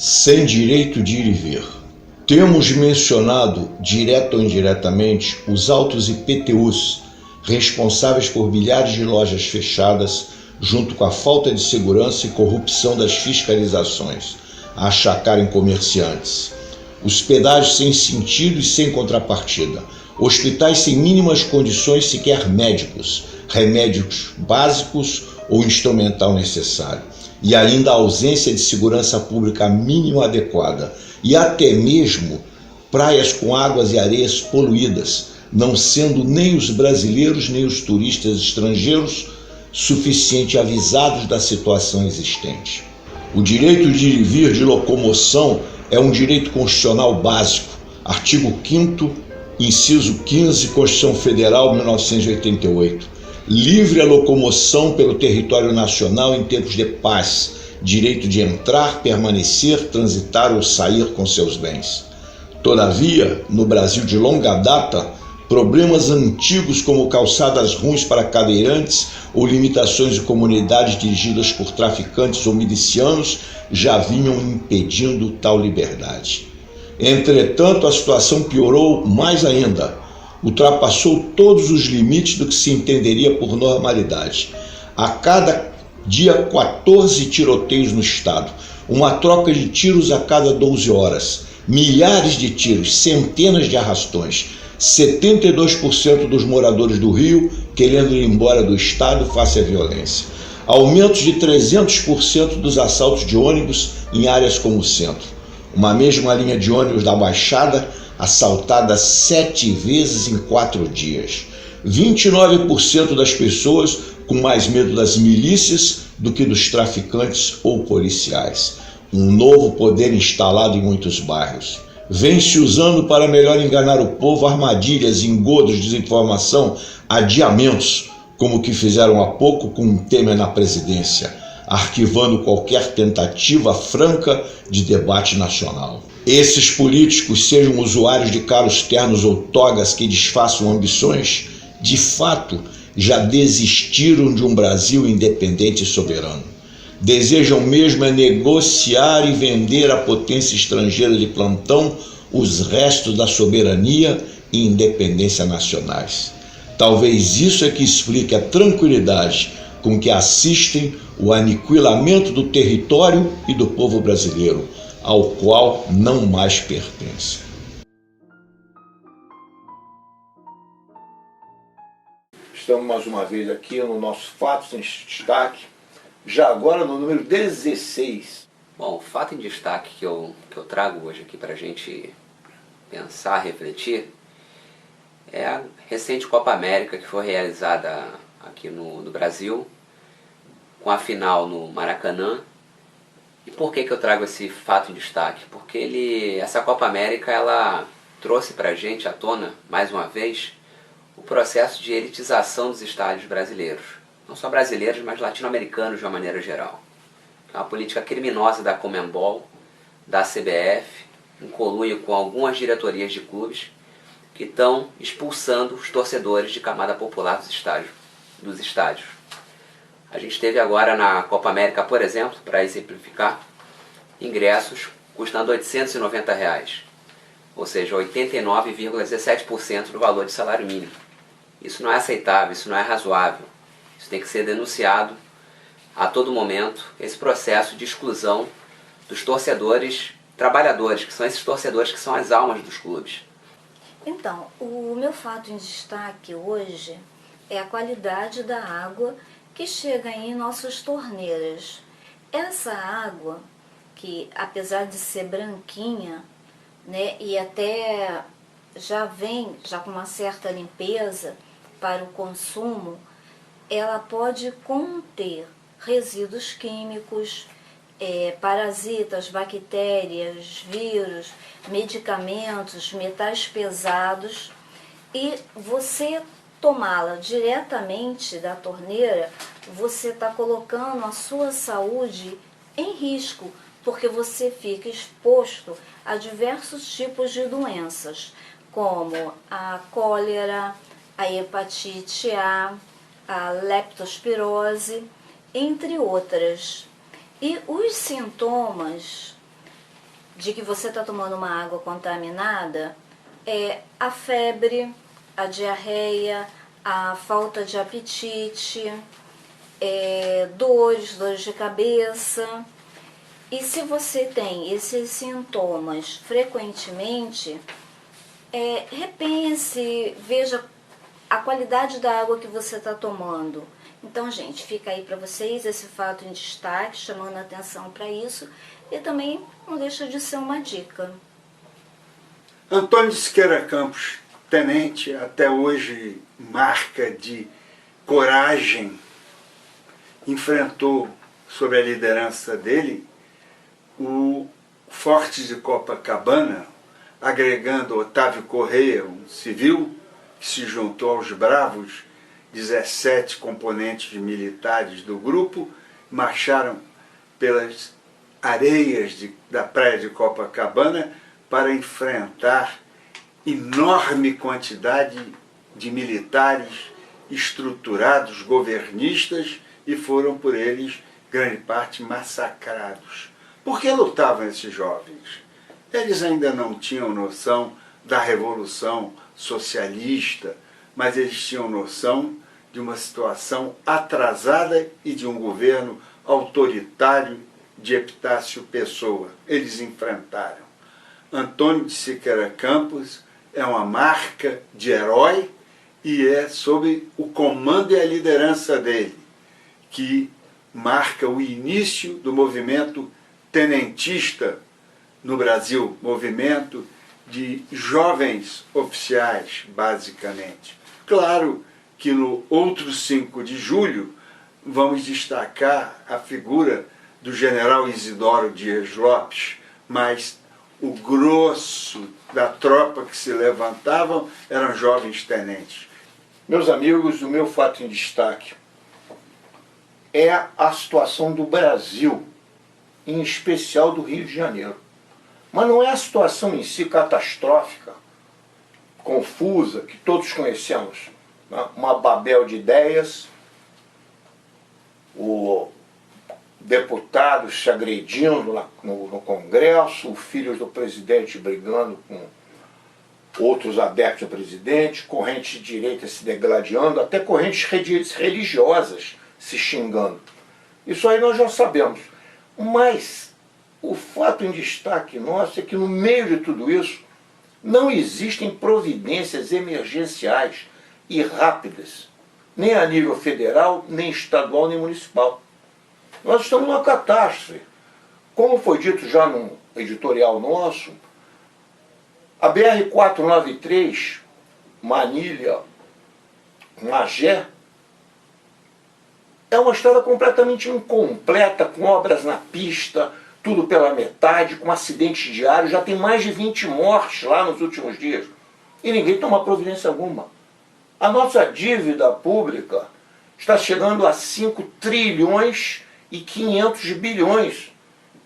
Sem direito de ir e vir. Temos mencionado, direta ou indiretamente, os altos IPTUs, responsáveis por milhares de lojas fechadas, junto com a falta de segurança e corrupção das fiscalizações, a achacarem comerciantes. Os pedágios sem sentido e sem contrapartida. Hospitais sem mínimas condições, sequer médicos, remédios básicos ou instrumental necessário. E ainda a ausência de segurança pública mínima adequada, e até mesmo praias com águas e areias poluídas, não sendo nem os brasileiros nem os turistas estrangeiros suficientemente avisados da situação existente. O direito de ir e vir de locomoção é um direito constitucional básico, artigo 5º, inciso 15, Constituição Federal, 1988. Livre a locomoção pelo território nacional em tempos de paz, direito de entrar, permanecer, transitar ou sair com seus bens. Todavia, no Brasil de longa data, problemas antigos como calçadas ruins para cadeirantes ou limitações de comunidades dirigidas por traficantes ou milicianos já vinham impedindo tal liberdade. Entretanto, a situação piorou mais ainda. Ultrapassou todos os limites do que se entenderia por normalidade. A cada dia 14 tiroteios no estado, uma troca de tiros a cada 12 horas, milhares de tiros, centenas de arrastões, 72% dos moradores do Rio querendo ir embora do estado face à violência, aumentos de 300% dos assaltos de ônibus em áreas como o centro, uma mesma linha de ônibus da Baixada assaltada 7 vezes em 4 dias. 29% das pessoas com mais medo das milícias do que dos traficantes ou policiais. Um novo poder instalado em muitos bairros. Vem se usando para melhor enganar o povo armadilhas, engodos, desinformação, adiamentos, como o que fizeram há pouco com o Temer na presidência, arquivando qualquer tentativa franca de debate nacional. Esses políticos, sejam usuários de carros ternos ou togas que disfarçam ambições, de fato já desistiram de um Brasil independente e soberano. Desejam mesmo é negociar e vender à potência estrangeira de plantão os restos da soberania e independência nacionais. Talvez isso é que explique a tranquilidade com que assistem o aniquilamento do território e do povo brasileiro, ao qual não mais pertence. Estamos mais uma vez aqui no nosso Fatos em Destaque, já agora no número 16. Bom, o fato em destaque que eu trago hoje aqui para a gente pensar, refletir, é a recente Copa América que foi realizada aqui no Brasil, com a final no Maracanã. E por que eu trago esse fato em destaque? Porque essa Copa América ela trouxe para a gente à tona, mais uma vez, o processo de elitização dos estádios brasileiros. Não só brasileiros, mas latino-americanos de uma maneira geral. É uma política criminosa da Conmebol, da CBF, em conluio com algumas diretorias de clubes, que estão expulsando os torcedores de camada popular dos estádios. A gente teve agora na Copa América, por exemplo, para exemplificar, ingressos custando R$ 890, ou seja, 89,17% do valor de salário mínimo. Isso não é aceitável, isso não é razoável. Isso tem que ser denunciado a todo momento, esse processo de exclusão dos torcedores trabalhadores, que são esses torcedores que são as almas dos clubes. Então, o meu fato em destaque hoje é a qualidade da água que chega em nossas torneiras. Essa água, que apesar de ser branquinha, né, e até já vem com uma certa limpeza para o consumo, ela pode conter resíduos químicos parasitas, bactérias, vírus, medicamentos, metais pesados, e você tomá-la diretamente da torneira, você está colocando a sua saúde em risco, porque você fica exposto a diversos tipos de doenças, como a cólera, a hepatite a leptospirose, entre outras. E os sintomas de que você está tomando uma água contaminada é a febre, a diarreia, a falta de apetite, dores de cabeça. E se você tem esses sintomas frequentemente, repense, veja a qualidade da água que você está tomando. Então, gente, fica aí para vocês esse fato em destaque, chamando a atenção para isso, e também não deixa de ser uma dica. Antônio de Siqueira Campos, tenente, até hoje marca de coragem, enfrentou, sob a liderança dele, o Forte de Copacabana, agregando Otávio Correia, um civil, que se juntou aos bravos 17 componentes militares do grupo, marcharam pelas areias da praia de Copacabana para enfrentar enorme quantidade de militares estruturados, governistas, e foram por eles, grande parte, massacrados. Por que lutavam esses jovens? Eles ainda não tinham noção da revolução socialista, mas eles tinham noção de uma situação atrasada e de um governo autoritário de Epitácio Pessoa. Eles enfrentaram. Antônio de Siqueira Campos é uma marca de herói e é sob o comando e a liderança dele que marca o início do movimento tenentista no Brasil, movimento de jovens oficiais, basicamente. Claro que no outro 5 de julho vamos destacar a figura do general Isidoro Dias Lopes, mas o grosso da tropa que se levantavam eram jovens tenentes. Meus amigos, o meu fato em destaque é a situação do Brasil, em especial do Rio de Janeiro. Mas não é a situação em si catastrófica, confusa, que todos conhecemos, né? Uma Babel de ideias, o deputados se agredindo no Congresso, filhos do presidente brigando com outros adeptos do presidente, correntes de direita se degladiando, até correntes religiosas se xingando. Isso aí nós já sabemos. Mas o fato em destaque nosso é que no meio de tudo isso não existem providências emergenciais e rápidas, nem a nível federal, nem estadual, nem municipal. Nós estamos numa catástrofe. Como foi dito já num editorial nosso, a BR-493, Manilha-Magé, é uma estrada completamente incompleta, com obras na pista, tudo pela metade, com acidentes diários. Já tem mais de 20 mortes lá nos últimos dias. E ninguém toma providência alguma. A nossa dívida pública está chegando a 5 trilhões e 500 bilhões.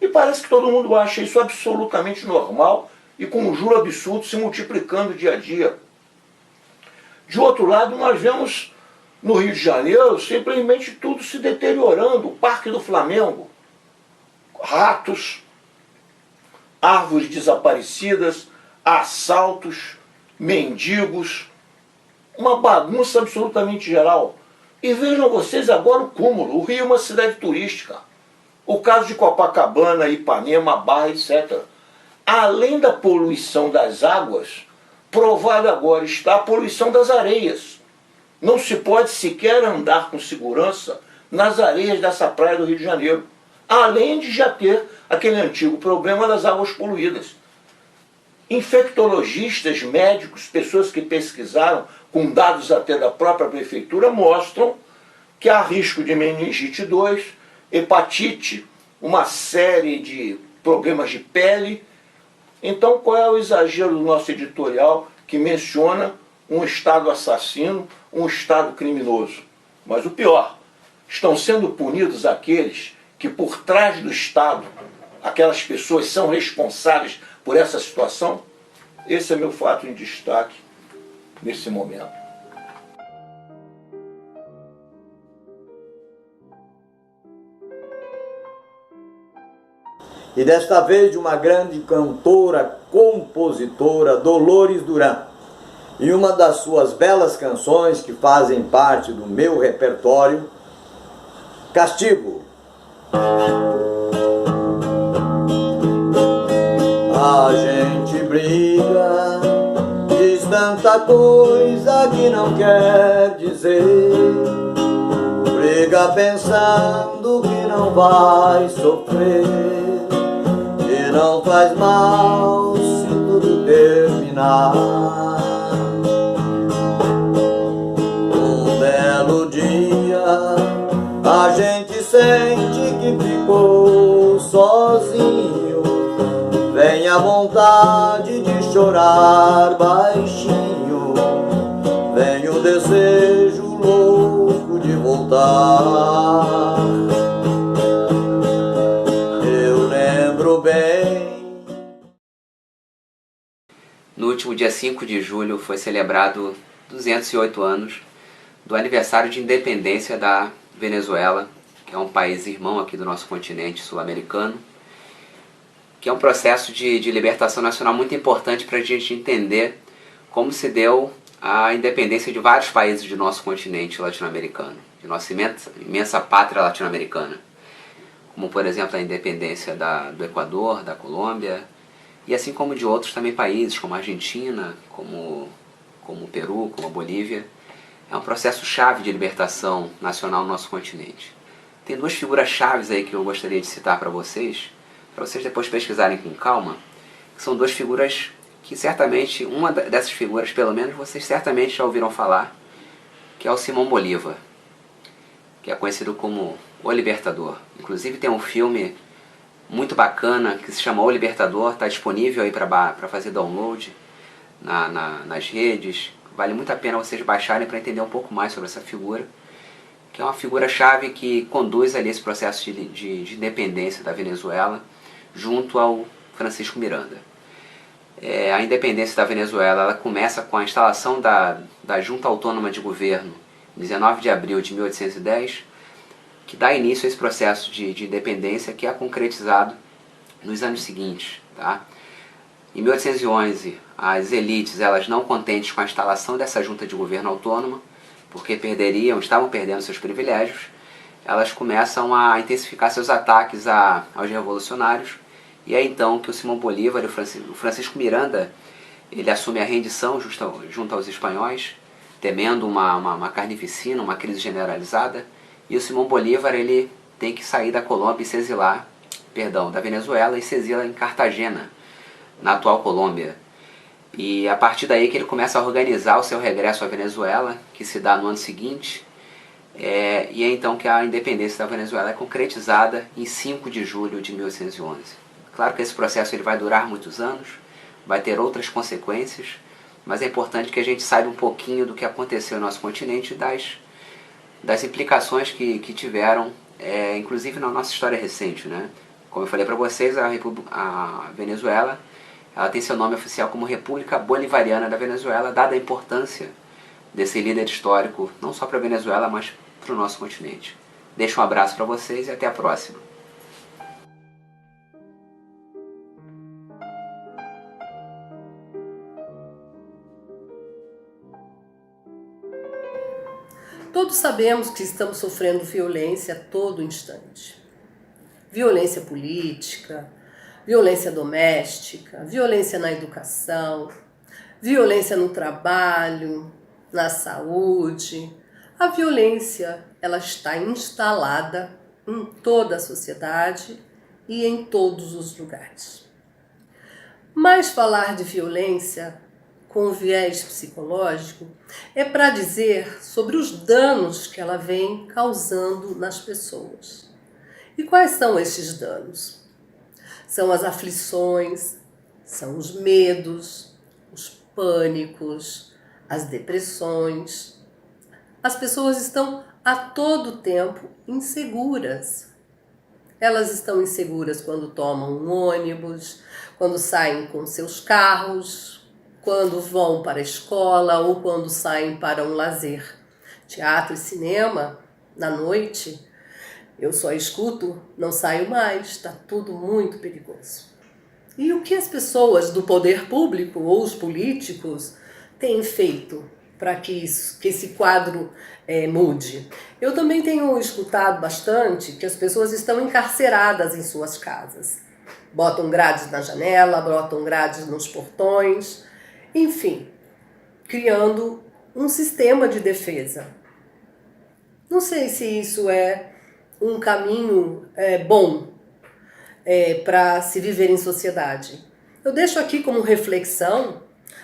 E parece que todo mundo acha isso absolutamente normal e com um juro absurdo se multiplicando dia a dia. De outro lado, nós vemos no Rio de Janeiro simplesmente tudo se deteriorando. O Parque do Flamengo, ratos, árvores desaparecidas, assaltos, mendigos, uma bagunça absolutamente geral. E vejam vocês agora o cúmulo. O Rio é uma cidade turística. O caso de Copacabana, Ipanema, Barra, etc. Além da poluição das águas, provado agora está a poluição das areias. Não se pode sequer andar com segurança nas areias dessa praia do Rio de Janeiro. Além de já ter aquele antigo problema das águas poluídas. Infectologistas, médicos, pessoas que pesquisaram, com dados até da própria prefeitura, mostram que há risco de meningite 2, hepatite, uma série de problemas de pele. Então, qual é o exagero do nosso editorial que menciona um Estado assassino, um Estado criminoso? Mas o pior, estão sendo punidos aqueles que por trás do Estado, aquelas pessoas são responsáveis por essa situação? Esse é meu fato em destaque nesse momento. E desta vez de uma grande cantora, compositora, Dolores Duran. E uma das suas belas canções que fazem parte do meu repertório, Castigo. A gente briga, diz tanta coisa que não quer dizer. Briga pensando que não vai sofrer, e não faz mal se tudo terminar. Um belo dia a gente sente que ficou sozinho. Vem a vontade de chorar baixinho, vem o desejo louco de voltar. Eu lembro bem. No último dia 5 de julho foi celebrado 208 anos do aniversário de independência da Venezuela, que é um país irmão aqui do nosso continente sul-americano, que é um processo de libertação nacional muito importante para a gente entender como se deu a independência de vários países do nosso continente latino-americano, de nossa imensa pátria latino-americana, como por exemplo a independência do Equador, da Colômbia, e assim como de outros também países, como a Argentina, como o Peru, como a Bolívia. É um processo chave de libertação nacional no nosso continente. Tem duas figuras chaves aí que eu gostaria de citar para vocês depois pesquisarem com calma, que são duas figuras que certamente, uma dessas figuras pelo menos, vocês certamente já ouviram falar, que é o Simão Bolívar, que é conhecido como O Libertador. Inclusive tem um filme muito bacana que se chama O Libertador, está disponível aí para fazer download nas redes. Vale muito a pena vocês baixarem para entender um pouco mais sobre essa figura, que é uma figura-chave que conduz ali esse processo de independência da Venezuela, junto ao Francisco Miranda. A independência da Venezuela ela começa com a instalação da Junta Autônoma de Governo, em 19 de abril de 1810, que dá início a esse processo de independência que é concretizado nos anos seguintes. Tá? Em 1811, as elites, elas não contentes com a instalação dessa Junta de Governo Autônoma, porque estavam perdendo seus privilégios, elas começam a intensificar seus ataques aos revolucionários, e é então que o Simão Bolívar e o Francisco Miranda ele assume a rendição junto aos espanhóis, temendo uma carnificina, uma crise generalizada, e o Simão Bolívar ele tem que sair da Colômbia e se exilar, da Venezuela, e se exila em Cartagena, na atual Colômbia. E a partir daí que ele começa a organizar o seu regresso à Venezuela, que se dá no ano seguinte, e é então que a independência da Venezuela é concretizada em 5 de julho de 1811. Claro que esse processo ele vai durar muitos anos, vai ter outras consequências, mas é importante que a gente saiba um pouquinho do que aconteceu no nosso continente e das implicações que tiveram, inclusive na nossa história recente. Né? Como eu falei para vocês, a Venezuela ela tem seu nome oficial como República Bolivariana da Venezuela, dada a importância desse líder histórico, não só para a Venezuela, mas para o nosso continente. Deixo um abraço para vocês e até a próxima. Todos sabemos que estamos sofrendo violência a todo instante. Violência política, violência doméstica, violência na educação, violência no trabalho, na saúde. A violência, ela está instalada em toda a sociedade e em todos os lugares. Mas falar de violência com viés psicológico é para dizer sobre os danos que ela vem causando nas pessoas. E quais são esses danos? São as aflições, são os medos, os pânicos, as depressões. As pessoas estão a todo tempo inseguras. Elas estão inseguras quando tomam um ônibus, quando saem com seus carros, quando vão para a escola ou quando saem para um lazer. Teatro e cinema, na noite, eu só escuto, não saio mais, está tudo muito perigoso. E o que as pessoas do poder público ou os políticos têm feito para que esse quadro mude? Eu também tenho escutado bastante que as pessoas estão encarceradas em suas casas. Botam grades na janela, botam grades nos portões, enfim, criando um sistema de defesa. Não sei se isso é um caminho bom para se viver em sociedade. Eu deixo aqui como reflexão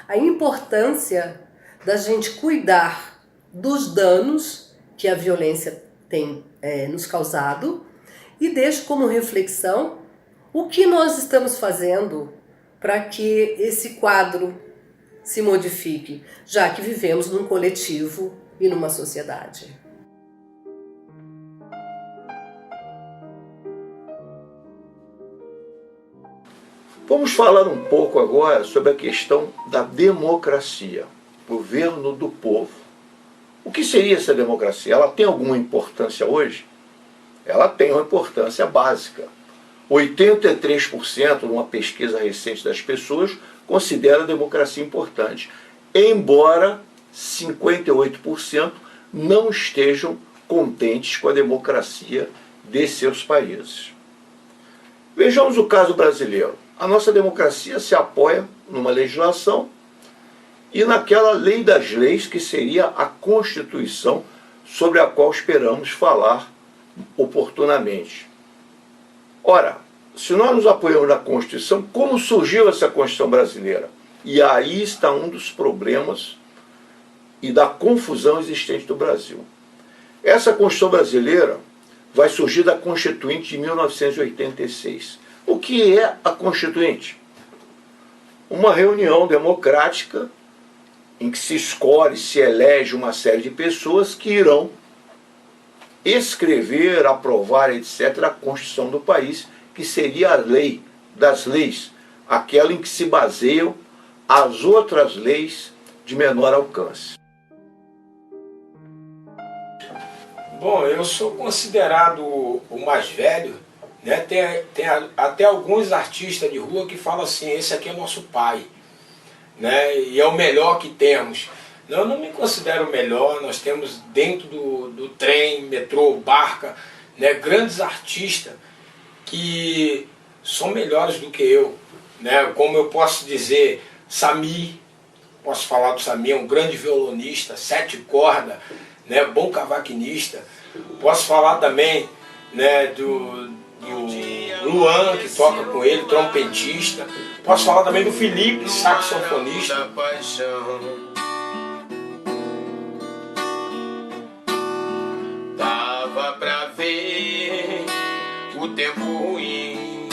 a importância da gente cuidar dos danos que a violência tem nos causado e deixo como reflexão o que nós estamos fazendo para que esse quadro se modifique, já que vivemos num coletivo e numa sociedade. Vamos falar um pouco agora sobre a questão da democracia, governo do povo. O que seria essa democracia? Ela tem alguma importância hoje? Ela tem uma importância básica. 83% numa pesquisa recente das pessoas considera a democracia importante, embora 58% não estejam contentes com a democracia de seus países. Vejamos o caso brasileiro. A nossa democracia se apoia numa legislação e naquela lei das leis que seria a Constituição, sobre a qual esperamos falar oportunamente. Ora, se nós nos apoiamos na Constituição, como surgiu essa Constituição brasileira? E aí está um dos problemas e da confusão existente do Brasil. Essa Constituição brasileira vai surgir da Constituinte de 1986. O que é a Constituinte? Uma reunião democrática em que se escolhe, se elege uma série de pessoas que irão escrever, aprovar, etc., a Constituição do país, que seria a lei das leis, aquela em que se baseiam as outras leis de menor alcance. Bom, eu sou considerado o mais velho, né? Tem até alguns artistas de rua que falam assim, esse aqui é nosso pai, né? E é o melhor que temos. Eu não me considero o melhor, nós temos dentro do trem, metrô, barca, né, grandes artistas que são melhores do que eu, né? Como eu posso dizer, Samir, posso falar do Samir, é um grande violonista, 7 cordas, né, bom cavaquinista. Posso falar também, né, do Luan, que toca com ele, trompetista. Posso falar também do Felipe, saxofonista. Dava pra ver o tempo ruim.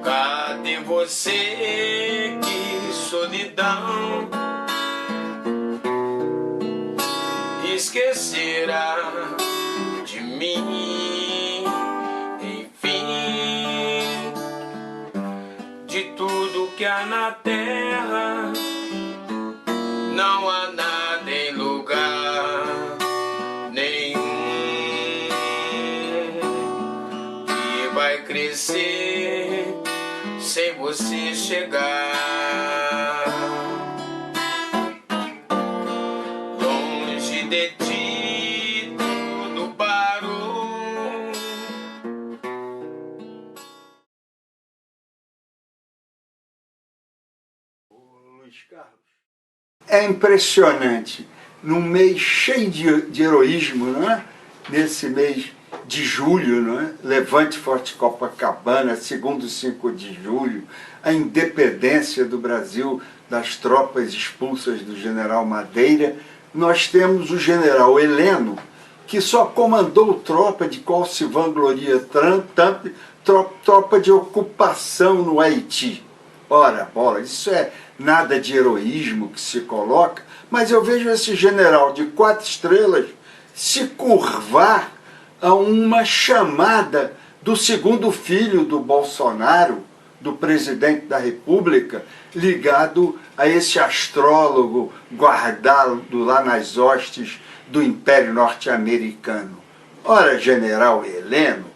Cadê você? Que solidão. Esquecerá de mim, enfim, de tudo que há na terra, não há nada em lugar nenhum que vai crescer sem você chegar. De ti tudo parou. Luiz Carlos. É impressionante, num mês cheio de heroísmo, não é? Nesse mês de julho, não é? Levante Forte Copacabana, segundo 5 de julho, a independência do Brasil das tropas expulsas do general Madeira. Nós temos o general Heleno que só comandou tropa de qual se vangloria Trump, tropa de ocupação no Haiti. Ora, bola, isso é nada de heroísmo que se coloca, mas eu vejo esse general de 4 estrelas se curvar a uma chamada do segundo filho do Bolsonaro, do presidente da República, ligado a esse astrólogo guardado lá nas hostes do Império Norte-Americano. Ora, general Heleno,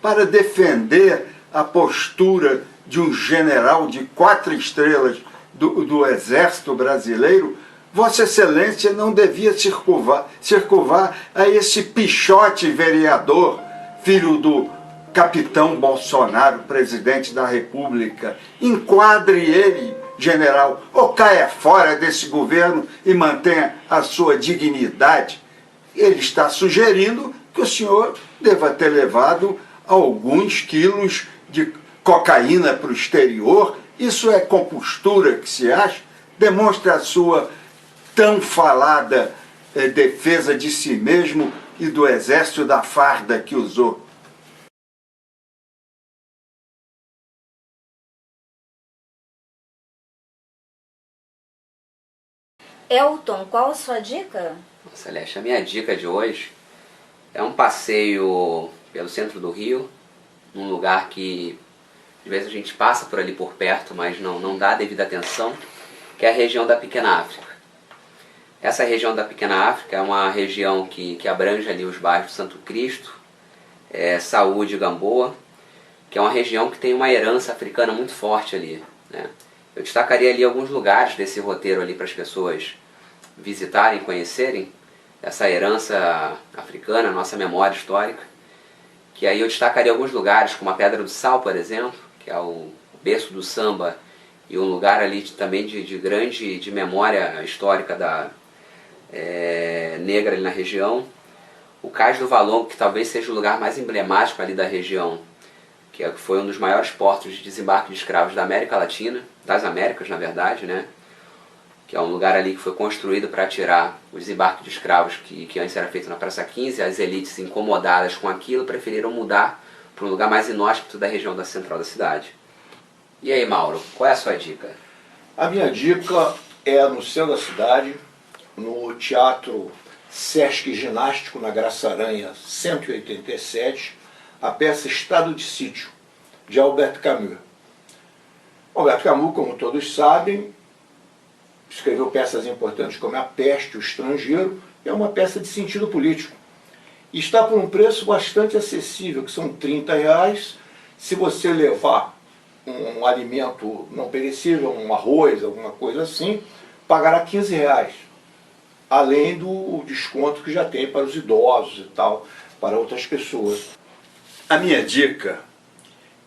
para defender a postura de um general de 4 estrelas do Exército Brasileiro, Vossa Excelência não devia se curvar a esse pichote vereador, filho do capitão Bolsonaro, presidente da República. Enquadre ele, general, ou caia fora desse governo e mantenha a sua dignidade. Ele está sugerindo que o senhor deva ter levado alguns quilos de cocaína para o exterior. Isso é compostura que se acha? Demonstra a sua tão falada defesa de si mesmo e do exército da farda que usou. Elton, qual a sua dica? Celeste, a minha dica de hoje é um passeio pelo centro do Rio, num lugar que às vezes a gente passa por ali por perto, mas não dá a devida atenção, que é a região da Pequena África. Essa região da Pequena África é uma região que abrange ali os bairros Santo Cristo, Saúde e Gamboa, que é uma região que tem uma herança africana muito forte ali, né? Eu destacaria ali alguns lugares desse roteiro ali para as pessoas visitarem, conhecerem essa herança africana, nossa memória histórica, que aí eu destacaria alguns lugares, como a Pedra do Sal, por exemplo, que é o berço do samba e um lugar ali também de memória histórica negra ali na região. O Cais do Valongo, que talvez seja o lugar mais emblemático ali da região, que foi um dos maiores portos de desembarque de escravos da América Latina, das Américas na verdade, né? Que é um lugar ali que foi construído para tirar o desembarque de escravos que antes era feito na Praça 15, as elites incomodadas com aquilo preferiram mudar para um lugar mais inóspito da região da central da cidade. E aí, Mauro, qual é a sua dica? A minha dica é no centro da cidade, no Teatro Sesc Ginástico, na Graça Aranha 187, a peça Estado de Sítio, de Albert Camus. Albert Camus, como todos sabem, escreveu peças importantes como A Peste, O Estrangeiro, e é uma peça de sentido político. E está por um preço bastante acessível, que são R$30. Se você levar um alimento não perecível, um arroz, alguma coisa assim, pagará R$15, além do desconto que já tem para os idosos e tal, para outras pessoas. A minha dica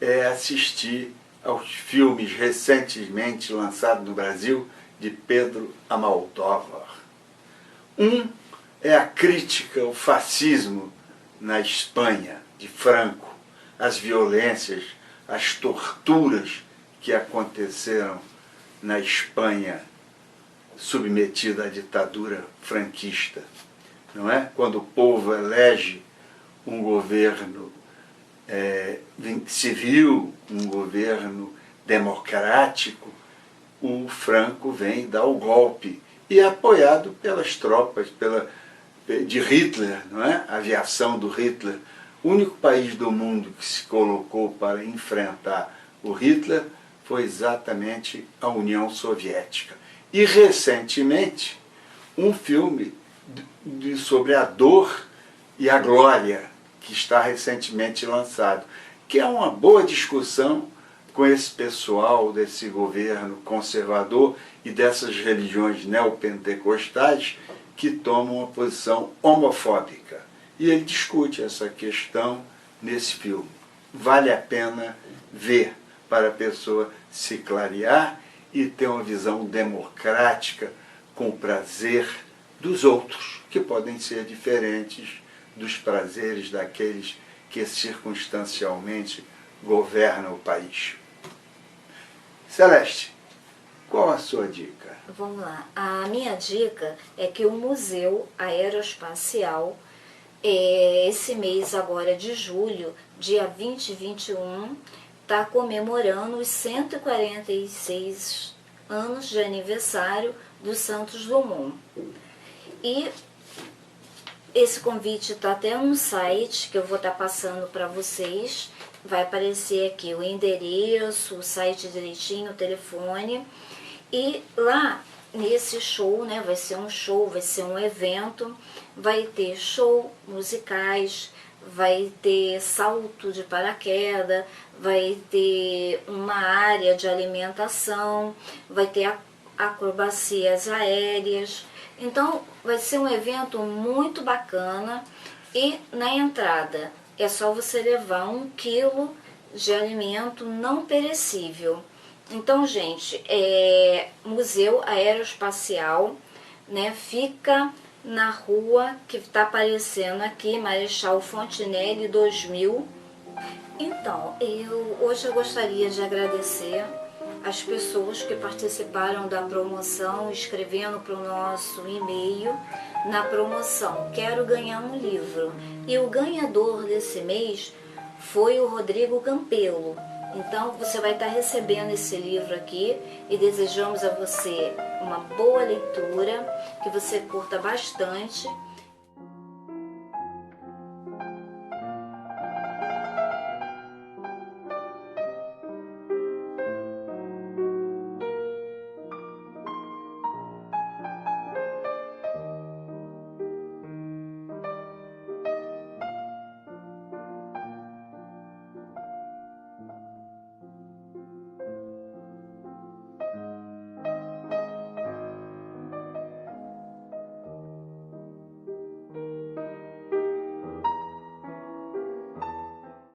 é assistir aos filmes recentemente lançados no Brasil de Pedro Almodóvar. Um é a crítica ao fascismo na Espanha, de Franco, as violências, as torturas que aconteceram na Espanha submetida à ditadura franquista. Não é? Quando o povo elege um governo civil, um governo democrático, o Franco vem dar o golpe e é apoiado pelas tropas de Hitler, não é? A aviação do Hitler. O único país do mundo que se colocou para enfrentar o Hitler foi exatamente a União Soviética. E recentemente um filme sobre a dor e a glória, que está recentemente lançado, que é uma boa discussão com esse pessoal desse governo conservador e dessas religiões neopentecostais que tomam uma posição homofóbica. E ele discute essa questão nesse filme. Vale a pena ver para a pessoa se clarear e ter uma visão democrática com o prazer dos outros, que podem ser diferentes dos prazeres daqueles que circunstancialmente governam o país. Celeste, qual a sua dica? Vamos lá. A minha dica é que o Museu Aeroespacial esse mês agora de julho, dia 20 e 21, está comemorando os 146 anos de aniversário do Santos Dumont. E esse convite está até no site que eu vou estar passando para vocês. Vai aparecer aqui o endereço, o site direitinho, o telefone. E lá nesse show, né, vai ser um show, vai ser um evento, vai ter show musicais, vai ter salto de paraquedas, vai ter uma área de alimentação, vai ter acrobacias aéreas. Então vai ser um evento muito bacana e na entrada é só você levar 1 quilo de alimento não perecível. Então, gente, Museu Aeroespacial, né, fica na rua que está aparecendo aqui, Marechal Fontenelle 2000. Então, hoje eu gostaria de agradecer as pessoas que participaram da promoção, escrevendo para o nosso e-mail na promoção Quero Ganhar um Livro. E o ganhador desse mês foi o Rodrigo Campelo. Então você vai estar recebendo esse livro aqui e desejamos a você uma boa leitura, que você curta bastante